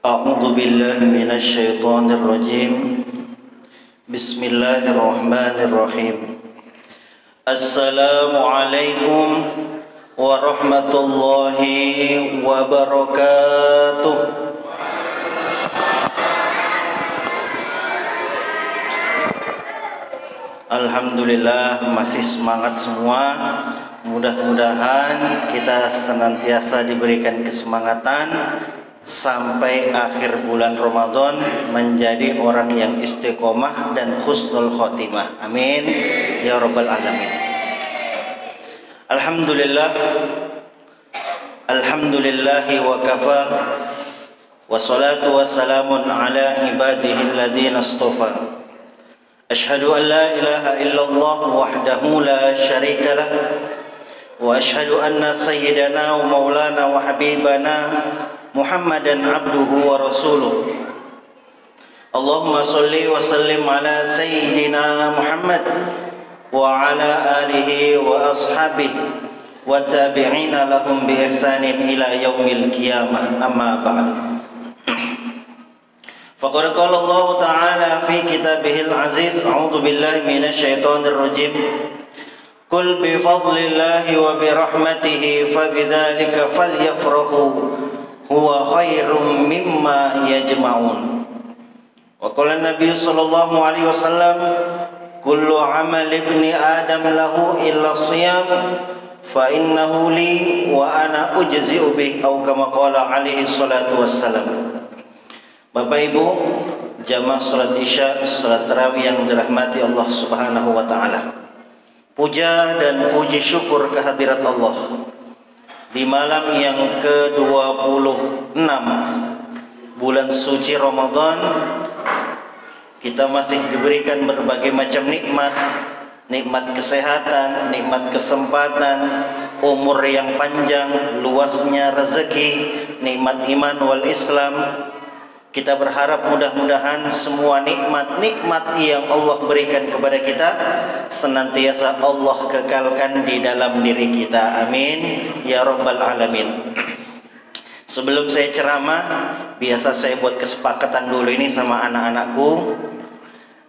A'udzu billahi minasy syaithanir rajim. Bismillahirrahmanirrahim. Assalamualaikum warahmatullahi wabarakatuh. Alhamdulillah masih semangat semua. Mudah-mudahan kita senantiasa diberikan kesemangatan sampai akhir bulan Ramadan menjadi orang yang istiqomah dan husnul khotimah. Amin ya rabbal alamin. Alhamdulillahi wa kafa, wassalatu wassalamun ala ibadihi alladhina istafa. Ashhadu an la ilaha illallah wahdahu la syarika lah, wa ashhadu anna sayyidana wa maulana wa habibana Muhammadan abduhu wa rasuluh. Allahumma salli wa sallim ala sayyidina Muhammad wa ala alihi wa ashabihi wa tabi'ina lahum bi ihsanin ila yaumil qiyamah. Amma ba'd. Faqad qala Allah ta'ala fi kitabihil aziz, a'udzu billahi minasy syaithanir rajim. Qul bi fadlillahi wa bi rahmatihi fabidzalika falyafrahu huwa khairum mimma yajma'un. Wa qala Nabi sallallahu alaihi wasallam, kullu amal ibni adam lahu illa shiyam fa innahu li wa ana ujzi'u bih, atau kama qala alaihi salatu wassalam. Bapak Ibu jamaah salat Isya, salat tarawih yang dirahmati Allah Subhanahu wa taala. Puja dan puji syukur kehadirat Allah di malam yang ke-26 bulan suci Ramadan. Kita masih diberikan berbagai macam nikmat kesehatan, nikmat kesempatan, umur yang panjang, luasnya rezeki, nikmat iman wal Islam. Kita berharap mudah-mudahan semua nikmat-nikmat yang Allah berikan kepada kita senantiasa Allah kekalkan di dalam diri kita. Amin ya rabbal alamin. Sebelum saya ceramah, biasa saya buat kesepakatan dulu ini sama anak-anakku.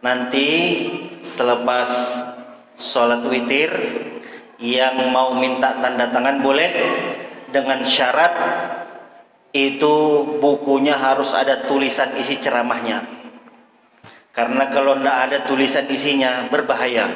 Nanti selepas sholat witir, yang mau minta tanda tangan boleh, dengan syarat itu bukunya harus ada tulisan isi ceramahnya. Karena kalau tidak ada tulisan isinya berbahaya.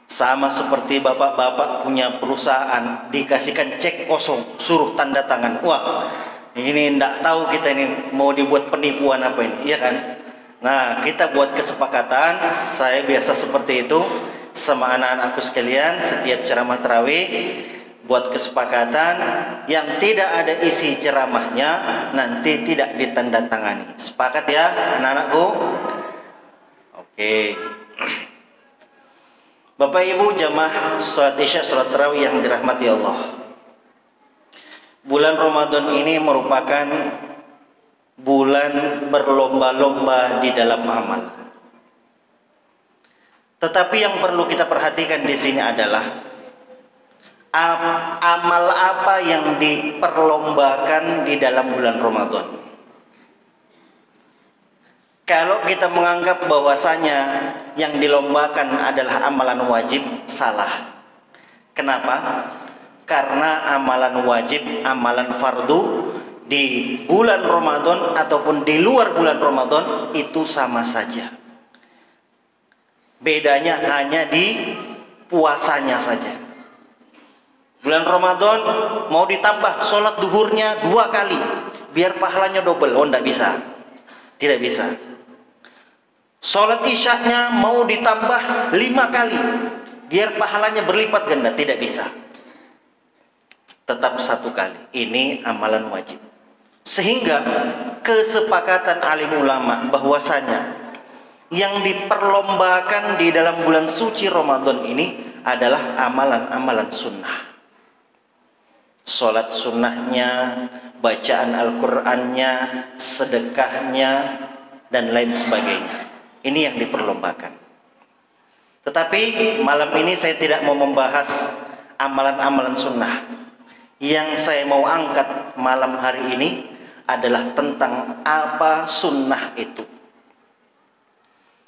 Sama seperti bapak-bapak punya perusahaan, dikasihkan cek kosong, suruh tanda tangan. Wah, ini tidak tahu kita ini mau dibuat penipuan apa ini, iya kan? Nah, kita buat kesepakatan, saya biasa seperti itu sama anak-anakku sekalian, setiap ceramah tarawih buat kesepakatan yang tidak ada isi ceramahnya nanti tidak ditandatangani. Sepakat ya anak-anakku? Oke. Bapak Ibu jamaah salat Isya, salat tarawih yang dirahmati Allah. Bulan Ramadan ini merupakan bulan berlomba-lomba di dalam amal. Tetapi yang perlu kita perhatikan di sini adalah amal apa yang diperlombakan di dalam bulan Ramadan. Kalau kita menganggap bahwasanya yang dilombakan adalah amalan wajib, salah. Kenapa? Karena amalan wajib, amalan fardu di bulan Ramadan ataupun di luar bulan Ramadan itu sama saja. Bedanya hanya di puasanya saja. Bulan Ramadan mau ditambah sholat duhurnya 2 kali biar pahalanya double. Oh, tidak bisa. Tidak bisa. Sholat isyaknya mau ditambah 5 kali biar pahalanya berlipat ganda. Tidak bisa. Tetap 1 kali. Ini amalan wajib. Sehingga kesepakatan alim ulama bahwasanya yang diperlombakan di dalam bulan suci Ramadan ini adalah amalan-amalan sunnah. Sholat sunnahnya, bacaan Al-Qur'annya, sedekahnya, dan lain sebagainya. Ini yang diperlombakan. Tetapi malam ini saya tidak mau membahas amalan-amalan sunnah. Yang saya mau angkat malam hari ini adalah tentang apa sunnah itu.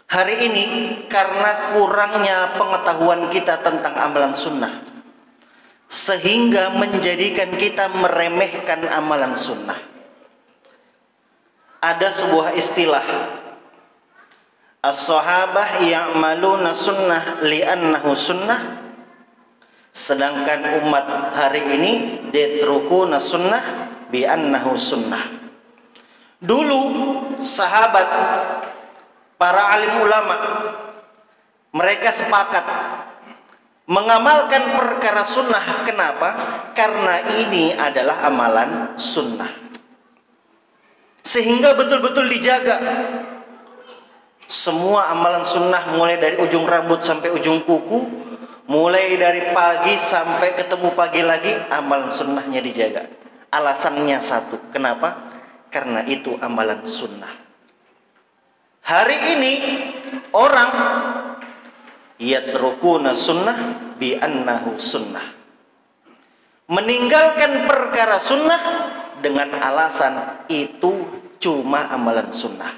Hari ini karena kurangnya pengetahuan kita tentang amalan sunnah, sehingga menjadikan kita meremehkan amalan sunnah. Ada sebuah istilah, as-sahabah ya'maluna sunnah li'annahu sunnah, sedangkan umat hari ini yatrukuna sunnah bi'annahu sunnah. Dulu sahabat, para alim ulama, mereka sepakat mengamalkan perkara sunnah. Kenapa? Karena ini adalah amalan sunnah, sehingga betul-betul dijaga. Semua amalan sunnah, mulai dari ujung rambut sampai ujung kuku, mulai dari pagi sampai ketemu pagi lagi, amalan sunnahnya dijaga. Alasannya satu, kenapa? Karena itu amalan sunnah. Hari ini orang yatrukuna sunnah bi'annahu sunnah, meninggalkan perkara sunnah dengan alasan itu cuma amalan sunnah.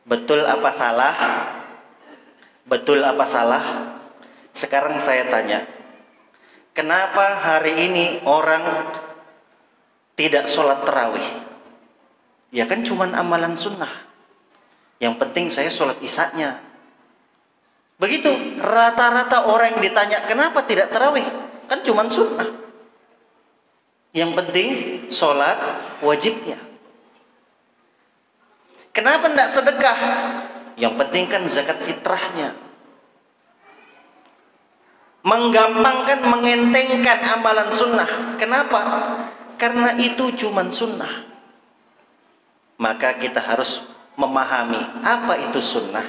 Betul apa salah? Betul apa salah? Sekarang saya tanya, kenapa hari ini orang tidak sholat tarawih? Ya kan cuman amalan sunnah. Yang penting saya sholat isya-nya. Begitu rata-rata orang yang ditanya, kenapa tidak tarawih? Kan cuman sunnah. Yang penting sholat wajibnya. Kenapa tidak sedekah? Yang penting kan zakat fitrahnya. Menggampangkan, mengentengkan amalan sunnah. Kenapa? Karena itu cuman sunnah. Maka kita harus memahami apa itu sunnah.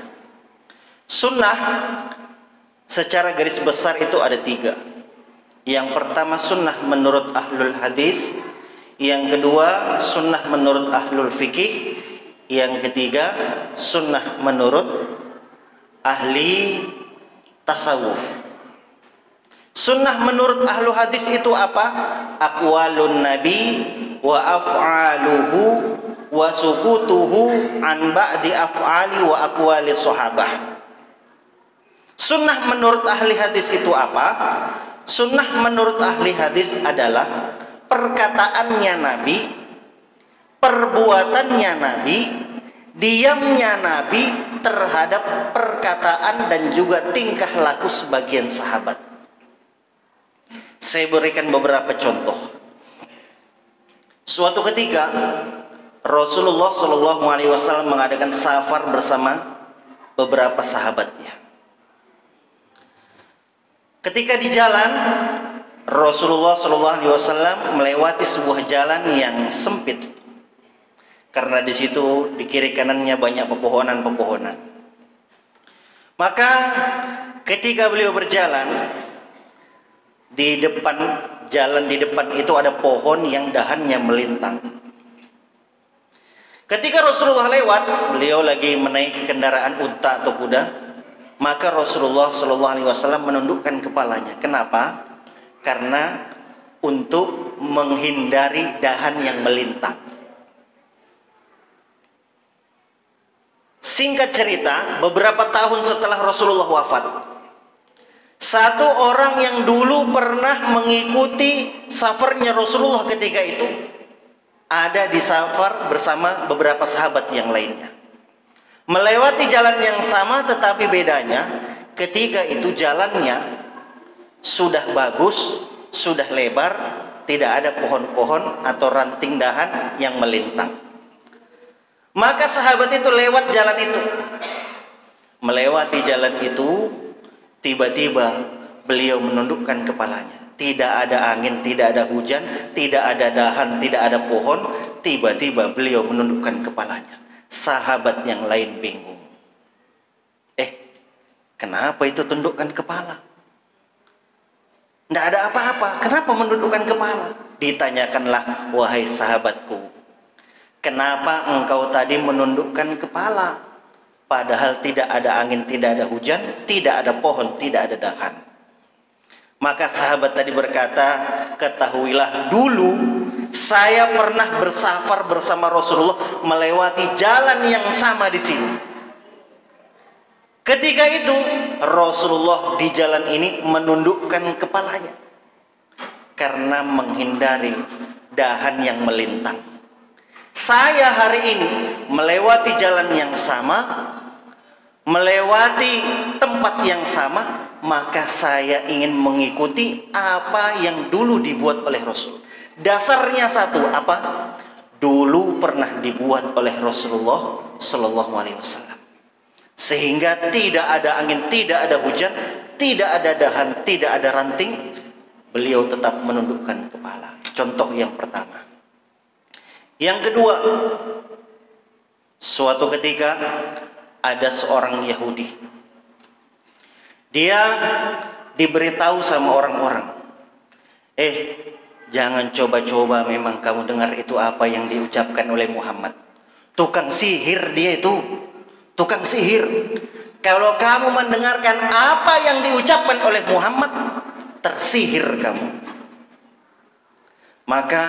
Sunnah secara garis besar itu ada 3. Yang pertama sunnah menurut ahlul hadis, yang kedua sunnah menurut ahlul fikih, yang ketiga sunnah menurut ahli tasawuf. Sunnah menurut ahlu hadis itu apa? Aqwalun nabi wa af'aluhu wa sukutuhu an ba'di af'ali wa aqwali sahabah. Sunnah menurut ahli hadis itu apa? Sunnah menurut ahli hadis adalah perkataannya Nabi, perbuatannya Nabi, diamnya Nabi terhadap perkataan dan juga tingkah laku sebagian sahabat. Saya berikan beberapa contoh. Suatu ketika Rasulullah SAW mengadakan safar bersama beberapa sahabatnya. Ketika di jalan, Rasulullah SAW melewati sebuah jalan yang sempit, karena di situ di kiri kanannya banyak pepohonan-pepohonan. Maka ketika beliau berjalan, di depan jalan, di depan itu ada pohon yang dahannya melintang. Ketika Rasulullah lewat, beliau lagi menaiki kendaraan unta atau kuda, maka Rasulullah SAW menundukkan kepalanya. Kenapa? Karena untuk menghindari dahan yang melintang. Singkat cerita, beberapa tahun setelah Rasulullah wafat, satu orang yang dulu pernah mengikuti safarnya Rasulullah ketika itu ada di safar bersama beberapa sahabat yang lainnya, melewati jalan yang sama, tetapi bedanya ketika itu jalannya sudah bagus, sudah lebar, tidak ada pohon-pohon atau ranting dahan yang melintang. Maka sahabat itu lewat jalan itu. Melewati jalan itu, tiba-tiba beliau menundukkan kepalanya. Tidak ada angin, tidak ada hujan, tidak ada dahan, tidak ada pohon. Tiba-tiba beliau menundukkan kepalanya. Sahabat yang lain bingung. Kenapa itu tundukkan kepala? Tidak ada apa-apa. Kenapa menundukkan kepala? Ditanyakanlah, wahai sahabatku, kenapa engkau tadi menundukkan kepala? Padahal tidak ada angin, tidak ada hujan, tidak ada pohon, tidak ada dahan. Maka sahabat tadi berkata, ketahuilah dulu saya pernah bersafar bersama Rasulullah melewati jalan yang sama di sini. Ketika itu Rasulullah di jalan ini menundukkan kepalanya karena menghindari dahan yang melintang. Saya hari ini melewati jalan yang sama, melewati tempat yang sama, maka saya ingin mengikuti apa yang dulu dibuat oleh Rasul. Dasarnya satu, apa? Dulu pernah dibuat oleh Rasulullah Sallallahu Alaihi Wasallam, sehingga tidak ada angin, tidak ada hujan, tidak ada dahan, tidak ada ranting, beliau tetap menundukkan kepala. Contoh yang pertama. Yang kedua, suatu ketika ada seorang Yahudi. Dia diberitahu sama orang-orang, jangan coba-coba memang kamu dengar itu apa yang diucapkan oleh Muhammad. Tukang sihir dia itu, tukang sihir. Kalau kamu mendengarkan apa yang diucapkan oleh Muhammad, tersihir kamu. Maka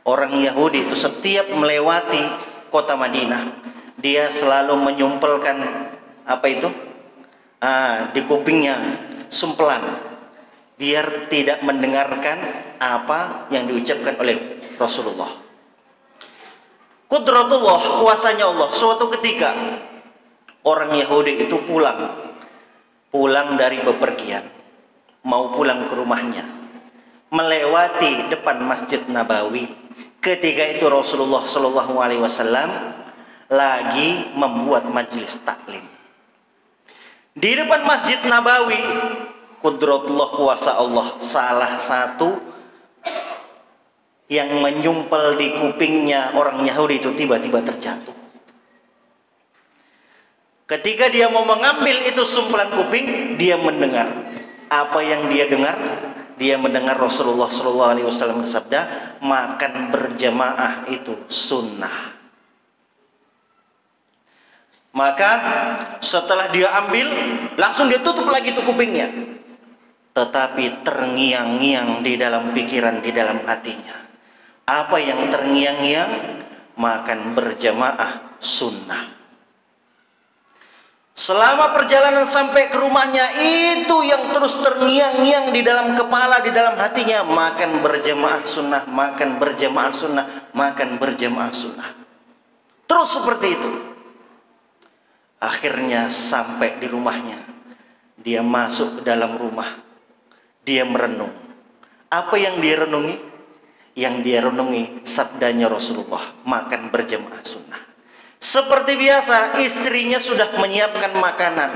orang Yahudi itu setiap melewati kota Madinah, dia selalu menyumpelkan apa itu? Di kupingnya sumpelan, biar tidak mendengarkan apa yang diucapkan oleh Rasulullah. Qudratullah, kuasanya Allah. Suatu ketika orang Yahudi itu pulang dari bepergian, mau pulang ke rumahnya, melewati depan Masjid Nabawi. Ketika itu Rasulullah Shallallahu Alaihi Wasallam lagi membuat majelis taklim di depan Masjid Nabawi. Qudratullah, kuasa Allah, salah satu yang menyumpel di kupingnya orang Yahudi itu tiba-tiba terjatuh. Ketika dia mau mengambil itu sumpelan kuping, dia mendengar apa yang dia dengar. Dia mendengar Rasulullah SAW bersabda, makan berjamaah itu sunnah. Maka setelah dia ambil, langsung dia tutup lagi itu kupingnya. Tetapi terngiang-ngiang di dalam pikiran, di dalam hatinya. Apa yang terngiang-ngiang? Makan berjamaah sunnah. Selama perjalanan sampai ke rumahnya, itu yang terus terngiang-ngiang di dalam kepala, di dalam hatinya. Makan berjamaah sunnah, makan berjamaah sunnah, makan berjamaah sunnah. Terus seperti itu. Akhirnya sampai di rumahnya, dia masuk ke dalam rumah, dia merenung. Apa yang dia renungi? Yang dia renungi sabdanya Rasulullah, makan berjamaah sunnah. Seperti biasa, istrinya sudah menyiapkan makanan.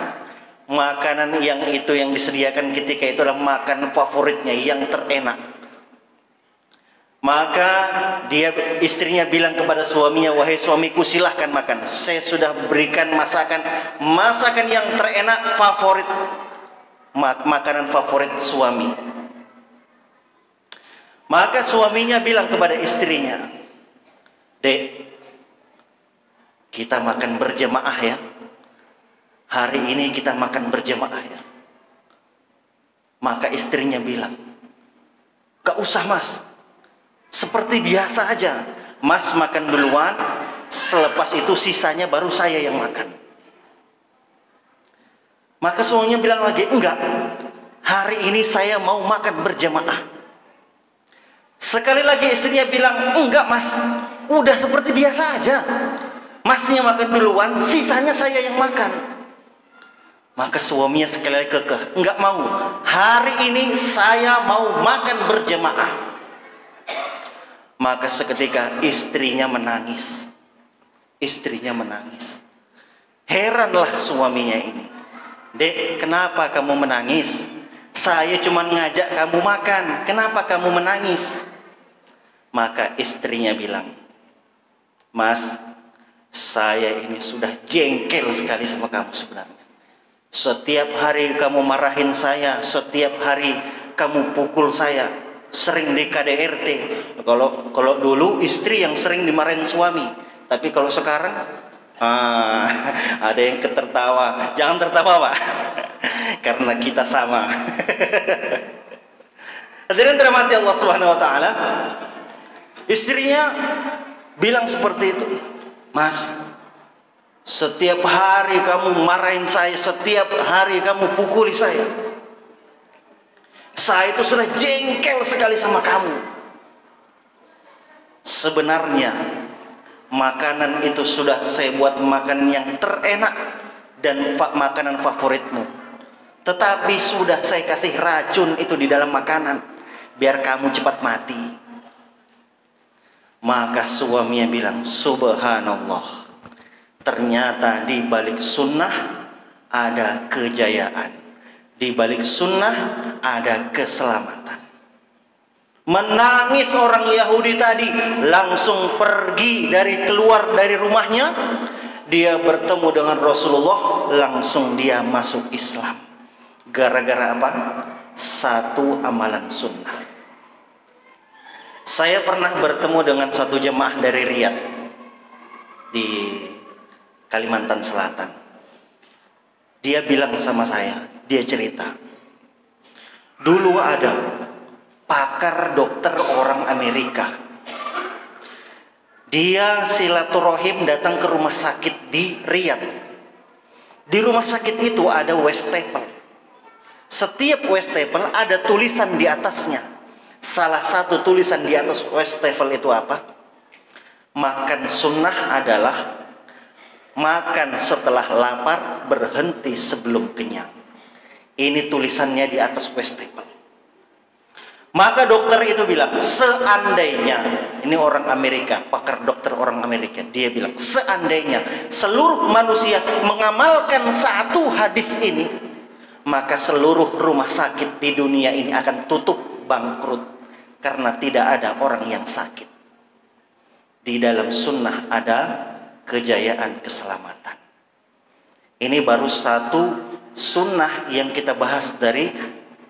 Makanan yang itu yang disediakan ketika itu adalah makan favoritnya yang terenak. Maka istrinya bilang kepada suaminya, wahai suamiku, silahkan makan. Saya sudah berikan masakan yang terenak, favorit, makanan favorit suami. Maka suaminya bilang kepada istrinya, Dek, kita makan berjamaah ya. Hari ini kita makan berjamaah ya. Maka istrinya bilang, gak usah mas, seperti biasa aja. Mas makan duluan, selepas itu sisanya baru saya yang makan. Maka suaminya bilang lagi, enggak, hari ini saya mau makan berjamaah. Sekali lagi istrinya bilang, enggak mas, udah seperti biasa aja. Masnya makan duluan, sisanya saya yang makan. Maka suaminya sekali lagi kekeh, enggak mau. Hari ini saya mau makan berjamaah. Maka seketika istrinya menangis. Istrinya menangis. Heranlah suaminya ini. Dek, kenapa kamu menangis? Saya cuma ngajak kamu makan, kenapa kamu menangis? Maka istrinya bilang, Mas, saya ini sudah jengkel sekali sama kamu sebenarnya. Setiap hari kamu marahin saya, setiap hari kamu pukul saya, sering di KDRT. Kalau dulu istri yang sering dimarahin suami, tapi kalau sekarang ada yang tertawa. Jangan tertawa, Pak. Karena kita sama. Hadirin dirahmati Allah Subhanahu wa taala. Istrinya bilang seperti itu, "Mas, setiap hari kamu marahin saya, setiap hari kamu pukuli saya. Saya itu sudah jengkel sekali sama kamu. Sebenarnya makanan itu sudah saya buat makanan yang terenak dan makanan favoritmu. Tetapi sudah saya kasih racun itu di dalam makanan biar kamu cepat mati." Maka suaminya bilang, "Subhanallah, ternyata di balik sunnah ada kejayaan, di balik sunnah ada keselamatan." Menangis orang Yahudi tadi, langsung pergi keluar dari rumahnya. Dia bertemu dengan Rasulullah, langsung dia masuk Islam. Gara-gara apa? Satu amalan sunnah. Saya pernah bertemu dengan satu jemaah dari Riyadh di Kalimantan Selatan. Dia bilang sama saya, dia cerita, dulu ada pakar dokter orang Amerika. Dia silaturahim datang ke rumah sakit di Riyadh. Di rumah sakit itu ada wastafel. Setiap wastafel ada tulisan di atasnya. Salah satu tulisan di atas wastafel itu apa? Makan sunnah adalah makan setelah lapar, berhenti sebelum kenyang. Ini tulisannya di atas wastafel. Maka dokter itu bilang, seandainya, ini orang Amerika, pakar dokter orang Amerika, dia bilang, seandainya seluruh manusia mengamalkan satu hadis ini, maka seluruh rumah sakit di dunia ini akan tutup, bangkrut, karena tidak ada orang yang sakit. Di dalam sunnah ada kejayaan, keselamatan. Ini baru satu sunnah yang kita bahas dari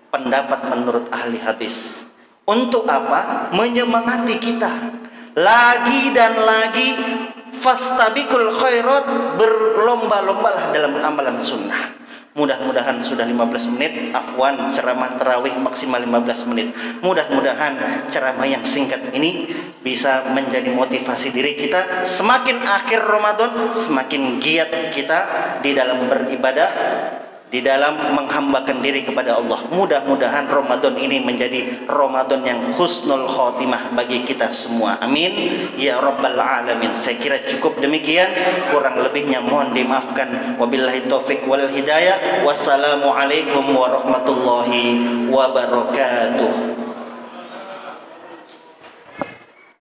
pendapat menurut ahli hadis. Untuk apa? Menyemangati kita lagi dan lagi. Fastabiqul khairat, berlomba-lombalah dalam amalan sunnah. Mudah-mudahan sudah 15 menit. Afwan, ceramah tarawih maksimal 15 menit. Mudah-mudahan ceramah yang singkat ini bisa menjadi motivasi diri kita. Semakin akhir Ramadan, semakin giat kita di dalam beribadah, di dalam menghambakan diri kepada Allah. Mudah-mudahan Ramadan ini menjadi Ramadan yang husnul khotimah bagi kita semua. Amin ya rabbal alamin. Saya kira cukup demikian, kurang lebihnya mohon dimaafkan. Wabillahi taufik wal hidayah. Wassalamualaikum warahmatullahi wabarakatuh.